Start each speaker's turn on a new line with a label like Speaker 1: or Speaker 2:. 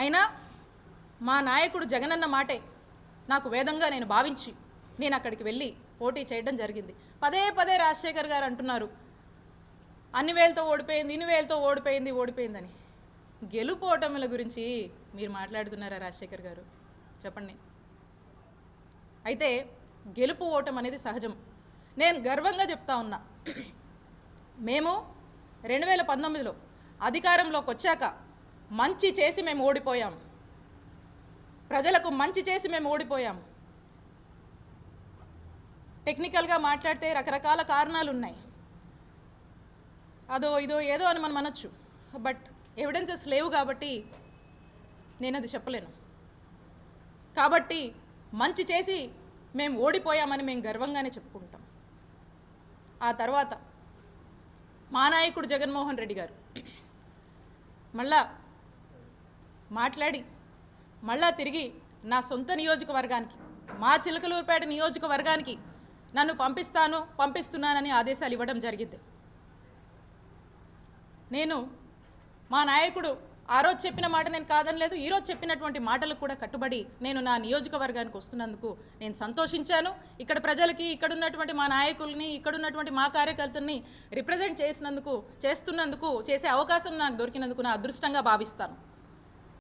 Speaker 1: అయినా మా నాయకుడు జగనన్న మాటే నాకు వేదంగా నేను భావించి నేను అక్కడికి వెళ్ళి పోటీ చేయడం జరిగింది. పదే పదే రాజశేఖర్ గారు అంటున్నారు అన్ని వేలతో ఓడిపోయింది, ఇన్ని వేలతో ఓడిపోయిందని. గెలుపు ఓటముల గురించి మీరు మాట్లాడుతున్నారా రాజశేఖర్ గారు? చెప్పండి. అయితే గెలుపు ఓటం అనేది సహజం. నేను గర్వంగా చెప్తా ఉన్నా, మేము 2019లో అధికారంలోకి వచ్చాక మంచి చేసి మేము ఓడిపోయాం. ప్రజలకు మంచి చేసి మేము ఓడిపోయాం. టెక్నికల్గా మాట్లాడితే రకరకాల కారణాలు ఉన్నాయి. అదో ఇదో ఏదో అని మనం అనొచ్చు. బట్ ఎవిడెన్సెస్ లేవు కాబట్టి నేను అది చెప్పలేను. కాబట్టి మంచి చేసి మేము ఓడిపోయామని మేము గర్వంగానే చెప్పుకుంటాం. ఆ తర్వాత మా నాయకుడు జగన్మోహన్ రెడ్డి గారు మళ్ళా మాట్లాడి మళ్ళా తిరిగి నా సొంత నియోజకవర్గానికి, మా చిలకలూరుపేట నియోజకవర్గానికి నన్ను పంపిస్తున్నానని ఆదేశాలు ఇవ్వడం జరిగింది. నేను మా నాయకుడు ఆ రోజు చెప్పిన మాట నేను కాదనలేదు. ఈరోజు చెప్పినటువంటి మాటలకు కూడా కట్టుబడి నేను నా నియోజకవర్గానికి వస్తున్నందుకు నేను సంతోషించాను. ఇక్కడ ప్రజలకి, ఇక్కడ ఉన్నటువంటి మా నాయకుల్ని, ఇక్కడ ఉన్నటువంటి మా కార్యకర్తల్ని రిప్రజెంట్ చేస్తున్నందుకు, చేసే అవకాశం నాకు దొరికినందుకు నా అదృష్టంగా భావిస్తాను.